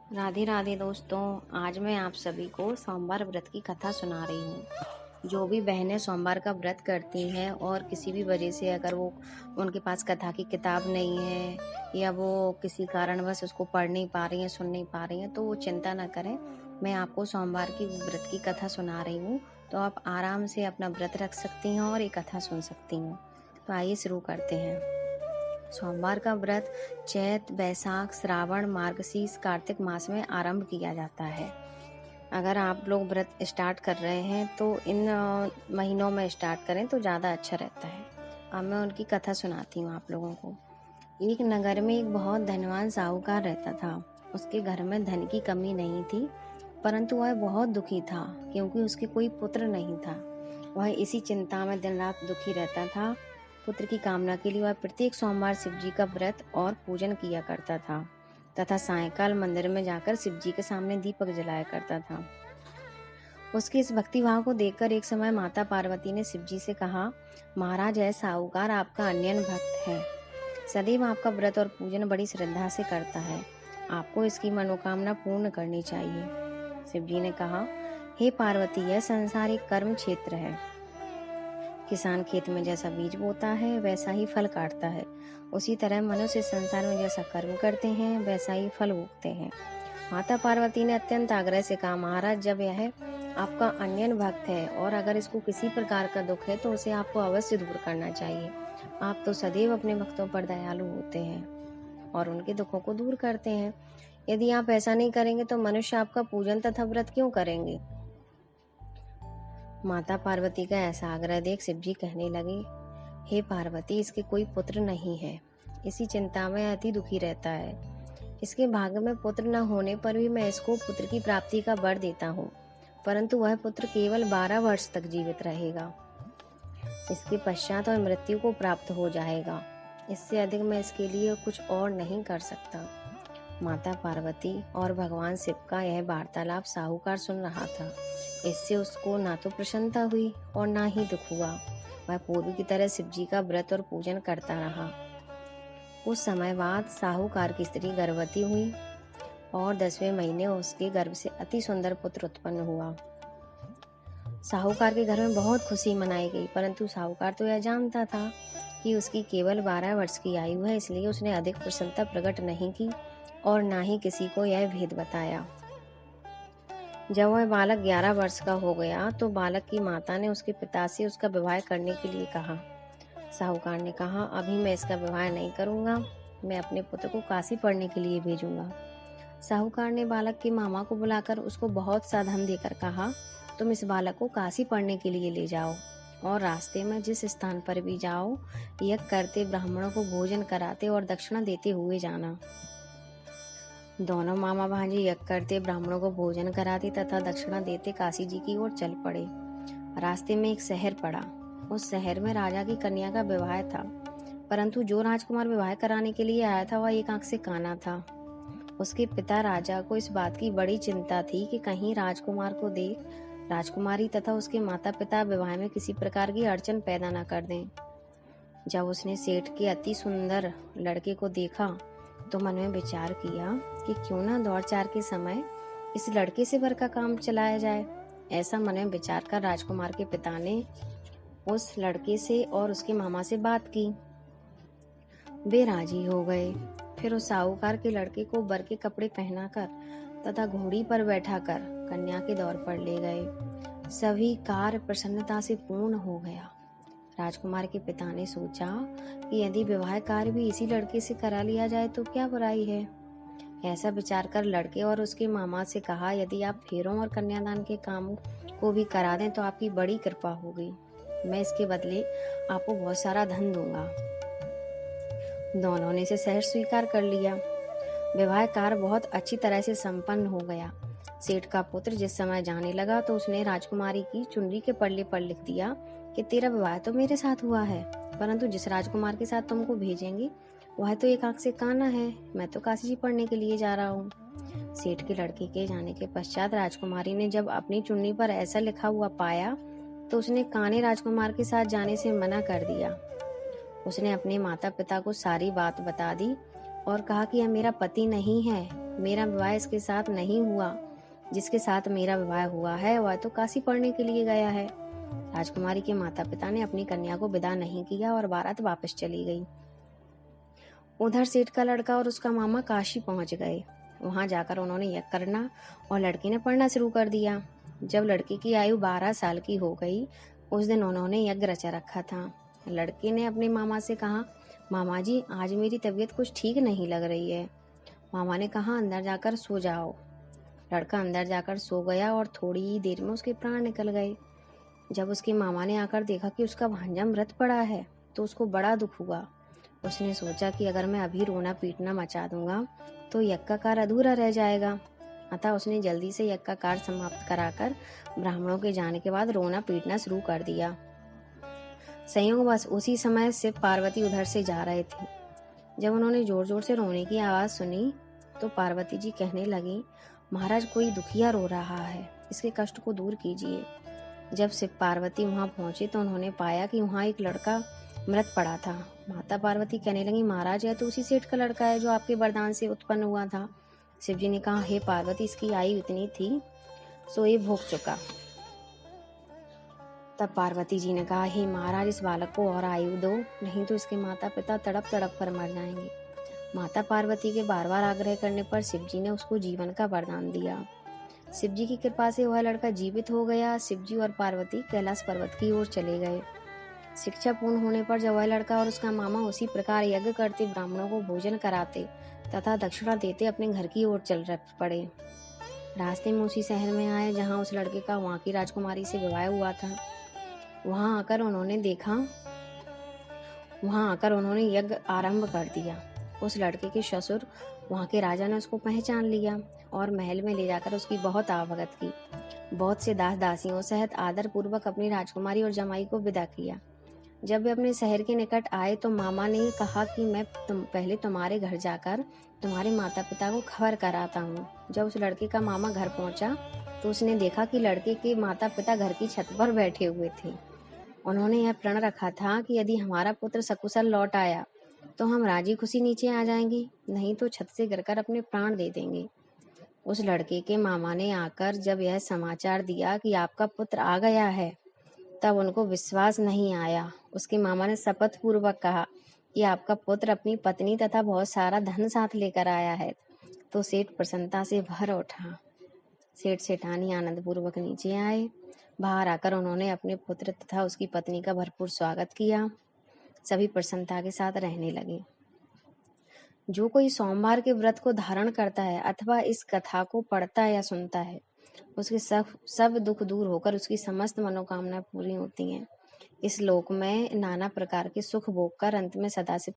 राधे राधे दोस्तों। आज मैं आप सभी को सोमवार व्रत की कथा सुना रही हूँ। जो भी बहनें सोमवार का व्रत करती हैं और किसी भी वजह से अगर वो उनके पास कथा की किताब नहीं है या वो किसी कारणवश उसको पढ़ नहीं पा रही हैं, सुन नहीं पा रही हैं, तो वो चिंता न करें। मैं आपको सोमवार की व्रत की कथा सुना रही हूँ, तो आप आराम से अपना व्रत रख सकती हैं और ये कथा सुन सकती हैं। तो आइए शुरू करते हैं। सोमवार का व्रत चैत, बैसाख, श्रावण, मार्गशीर्ष, कार्तिक मास में आरंभ किया जाता है। अगर आप लोग व्रत स्टार्ट कर रहे हैं तो इन महीनों में स्टार्ट करें तो ज़्यादा अच्छा रहता है। अब मैं उनकी कथा सुनाती हूँ आप लोगों को। एक नगर में एक बहुत धनवान साहूकार रहता था। उसके घर में धन की कमी नहीं थी, परंतु वह बहुत दुखी था क्योंकि उसके कोई पुत्र नहीं था। वह इसी चिंता में दिन रात दुखी रहता था। पुत्र की कामना के लिए वह प्रत्येक सोमवार शिव जी का व्रत और पूजन किया करता था तथा सायंकाल मंदिर में जाकर शिव जी के सामने दीपक जलाया करता था। उसके इस भक्तिभाव को देखकर एक समय माता पार्वती ने शिव जी से कहा, महाराज, यह साहूकार आपका अनन्य भक्त है, सदैव आपका व्रत और पूजन बड़ी श्रद्धा से करता है। आपको इसकी मनोकामना पूर्ण करनी चाहिए। शिव जी ने कहा, हे पार्वती, यह संसार एक कर्म क्षेत्र है। किसान खेत में जैसा बीज बोता है वैसा ही फल काटता है, उसी तरह मनुष्य संसार में जैसा कर्म करते हैं वैसा ही फल भोगते हैं। माता पार्वती ने अत्यंत आग्रह से कहा, महाराज, जब यह आपका अनन्य भक्त है और अगर इसको किसी प्रकार का दुख है तो उसे आपको अवश्य दूर करना चाहिए। आप तो सदैव अपने भक्तों पर दयालु होते हैं और उनके दुखों को दूर करते हैं। यदि आप ऐसा नहीं करेंगे तो मनुष्य आपका पूजन तथा व्रत क्यों करेंगे। माता पार्वती का ऐसा आग्रह देख शिव जी कहने लगे, हे पार्वती, इसके कोई पुत्र नहीं है, इसी चिंता में अति दुखी रहता है। इसके भाग्य में पुत्र न होने पर भी मैं इसको पुत्र की प्राप्ति का वर देता हूँ, परंतु वह पुत्र केवल 12 वर्ष तक जीवित रहेगा। इसके पश्चात वह मृत्यु को प्राप्त हो जाएगा। इससे अधिक मैं इसके लिए कुछ और नहीं कर सकता। माता पार्वती और भगवान शिव का यह वार्तालाप साहूकार सुन रहा था। इससे उसको ना तो प्रसन्नता हुई और ना ही दुख हुआ। वह पूर्व की तरह शिव जी का व्रत और पूजन करता रहा। कुछ समय बाद साहूकार की स्त्री गर्भवती हुई और 10वें महीने उसके गर्भ से अति सुंदर पुत्र उत्पन्न हुआ। साहूकार के घर में बहुत खुशी मनाई गई, परंतु साहूकार तो यह जानता था कि उसकी केवल 12 वर्ष की आयु है, इसलिए उसने अधिक प्रसन्नता प्रकट नहीं की और ना ही किसी को यह भेद बताया। जब वह बालक 11 वर्ष का हो गया तो बालक की माता ने उसके पिता से उसका विवाह करने के लिए कहा। साहूकार ने कहा, अभी मैं इसका विवाह नहीं करूंगा, मैं अपने पुत्र को काशी पढ़ने के लिए भेजूंगा। साहूकार ने बालक के मामा को बुलाकर उसको बहुत सा धन देकर कहा, तुम इस बालक को काशी पढ़ने के लिए ले जाओ और रास्ते में जिस स्थान पर भी जाओ, यज्ञ करते ब्राह्मणों को भोजन कराते और दक्षिणा देते हुए जाना। दोनों मामा भांजे यज्ञ करते ब्राह्मणों को भोजन कराते तथा दक्षिणा देते काशी जी की ओर चल पड़े। रास्ते में एक शहर पड़ा। उस शहर में राजा की कन्या का विवाह था, परंतु जो राजकुमार विवाह कराने के लिए आया था वह एक आंख से काना था। उसके पिता राजा को इस बात की बड़ी चिंता थी कि कहीं राजकुमार को देख राजकुमारी तथा उसके माता पिता विवाह में किसी प्रकार की अड़चन पैदा न कर दें। जब उसने सेठ के अति सुंदर लड़के को देखा तो मन में विचार किया कि क्यों ना दौड़ चार के समय इस लड़के से वर का काम चलाया जाए। ऐसा मन में विचार कर राजकुमार के पिता ने उस लड़के से और उसके मामा से बात की। वे राजी हो गए। फिर उस साहूकार के लड़के को वर के कपड़े पहनाकर तथा घोड़ी पर बैठाकर कन्या के दौर पर ले गए। सभी कार्य प्रसन्नता से पूर्ण हो गया। राजकुमार के पिता ने सोचा कि यदि विवाह कार्य भी इसी लड़के से करा लिया जाए तो क्या बुराई है। ऐसा विचार कर लड़के और उसके मामा से कहा, यदि आप फेरों और कन्यादान के काम को भी करा दें तो आपकी बड़ी कृपा होगी। मैं इसके बदले आपको बहुत सारा धन दूंगा। दोनों ने इसे सहर्ष स्वीकार कर लिया। विवाह कार्य बहुत अच्छी तरह से संपन्न हो गया। सेठ का पुत्र जिस समय जाने लगा तो उसने राजकुमारी की चुनरी के पल्ले पर लिख दिया कि तेरा विवाह तो मेरे साथ हुआ है, परंतु जिस राजकुमार के साथ तुमको भेजेंगे वह तो एक आंख से काना है, मैं तो काशी जी पढ़ने के लिए जा रहा हूँ। सेठ के लड़के के जाने के पश्चात राजकुमारी ने जब अपनी चुन्नी पर ऐसा लिखा हुआ पाया तो उसने काने राजकुमार के साथ जाने से मना कर दिया। उसने अपने माता पिता को सारी बात बता दी और कहा कि यह मेरा पति नहीं है मेरा विवाह इसके साथ नहीं हुआ। जिसके साथ मेरा विवाह हुआ है वह तो काशी पढ़ने के लिए गया है। राजकुमारी के माता पिता ने अपनी कन्या को विदा नहीं किया और बारात वापस चली गई। उधर सेठ का लड़का और उसका मामा काशी पहुंच गए। वहां जाकर उन्होंने यज्ञ करना और लड़की ने पढ़ना शुरू कर दिया। जब लड़की की आयु 12 साल की हो गई, उस दिन उन्होंने यज्ञ रचा रखा था। लड़के ने अपने मामा से कहा, मामा जी, आज मेरी तबीयत कुछ ठीक नहीं लग रही है। मामा ने कहा, अंदर जाकर सो जाओ। लड़का अंदर जाकर सो गया और थोड़ी ही देर में उसके प्राण निकल गए। जब उसके मामा ने आकर देखा कि उसका भांजा मृत पड़ा है तो उसको बड़ा दुख हुआ। उसने सोचा कि अगर मैं अभी रोना पीटना मचा दूंगा तो यज्ञ का कार्य अधूरा रह जाएगा। अतः उसने जल्दी से यज्ञ का कार्य समाप्त कराकर ब्राह्मणों के जाने के बाद रोना पीटना शुरू कर दिया। संयोगवश उसी समय शिव पार्वती उधर से जा रहे थे। जब उन्होंने जोर जोर से रोने की आवाज सुनी तो पार्वती जी कहने लगी, महाराज, कोई दुखिया रो रहा है, इसके कष्ट को दूर कीजिए। जब शिव पार्वती वहां पहुंचे तो उन्होंने पाया कि वहां एक लड़का मृत पड़ा था। माता पार्वती कहने लगी, महाराज, यह तो उसी सेठ का लड़का है जो आपके वरदान से उत्पन्न हुआ था। शिव जी ने कहा, हे पार्वती, इसकी आयु इतनी थी सो ये भोग चुका। तब पार्वती जी ने कहा, हे महाराज, इस बालक को और आयु दो, नहीं तो इसके माता पिता तड़प तड़प कर मर जाएंगे। माता पार्वती के बार बार आग्रह करने पर शिव जी ने उसको जीवन का वरदान दिया। शिव जी की कृपा से वह लड़का जीवित हो गया। शिव जी और पार्वती कैलाश पर्वत की ओर चले गए। शिक्षा पूर्ण होने पर जब वह लड़का और उसका मामा उसी प्रकार यज्ञ करते, ब्राह्मणों को भोजन कराते तथा दक्षिणा देते अपने घर की ओर चल पड़े। रास्ते में उसी शहर में आए जहाँ उस लड़के का वहाँ की राजकुमारी से विवाह हुआ था। वहाँ आकर उन्होंने यज्ञ आरंभ कर दिया। उस लड़के के ससुर वहाँ के राजा ने उसको पहचान लिया और महल में ले जाकर उसकी बहुत आवभगत की। बहुत से दास दासियों सहित आदर पूर्वक अपनी राजकुमारी और जमाई को विदा किया। जब वे अपने शहर के निकट आए तो मामा ने कहा कि मैं पहले तुम्हारे घर जाकर तुम्हारे माता पिता को खबर कराता हूँ। जब उस लड़के का मामा घर पहुंचा तो उसने देखा कि लड़के के माता पिता घर की छत पर बैठे हुए थे। उन्होंने यह प्रण रखा था कि यदि हमारा पुत्र सकुशल लौट आया तो हम राजी खुशी नीचे आ जाएंगे, नहीं तो छत से गिरकर अपने प्राण दे देंगे। उस लड़के के मामा ने आकर जब यह समाचार दिया कि आपका पुत्र आ गया है, तब उनको विश्वास नहीं आया। उसके मामा ने शपथ पूर्वक कहा कि आपका पुत्र अपनी पत्नी तथा बहुत सारा धन साथ लेकर आया है। तो सेठ प्रसन्नता से भर उठा। सेठ सेठानी आनंद पूर्वक नीचे आए। बाहर आकर उन्होंने अपने पुत्र तथा उसकी पत्नी का भरपूर स्वागत किया। सभी प्रसन्नता के साथ रहने लगे। जो कोई सोमवार के व्रत को धारण करता है अथवा इस कथा को पढ़ता है या सुनता है, उसके सब दुख दूर होकर उसकी समस्त मनोकामनाएं पूरी होती हैं। इस लोक में नाना प्रकार के सुख भोग कर अंत में सदाशिव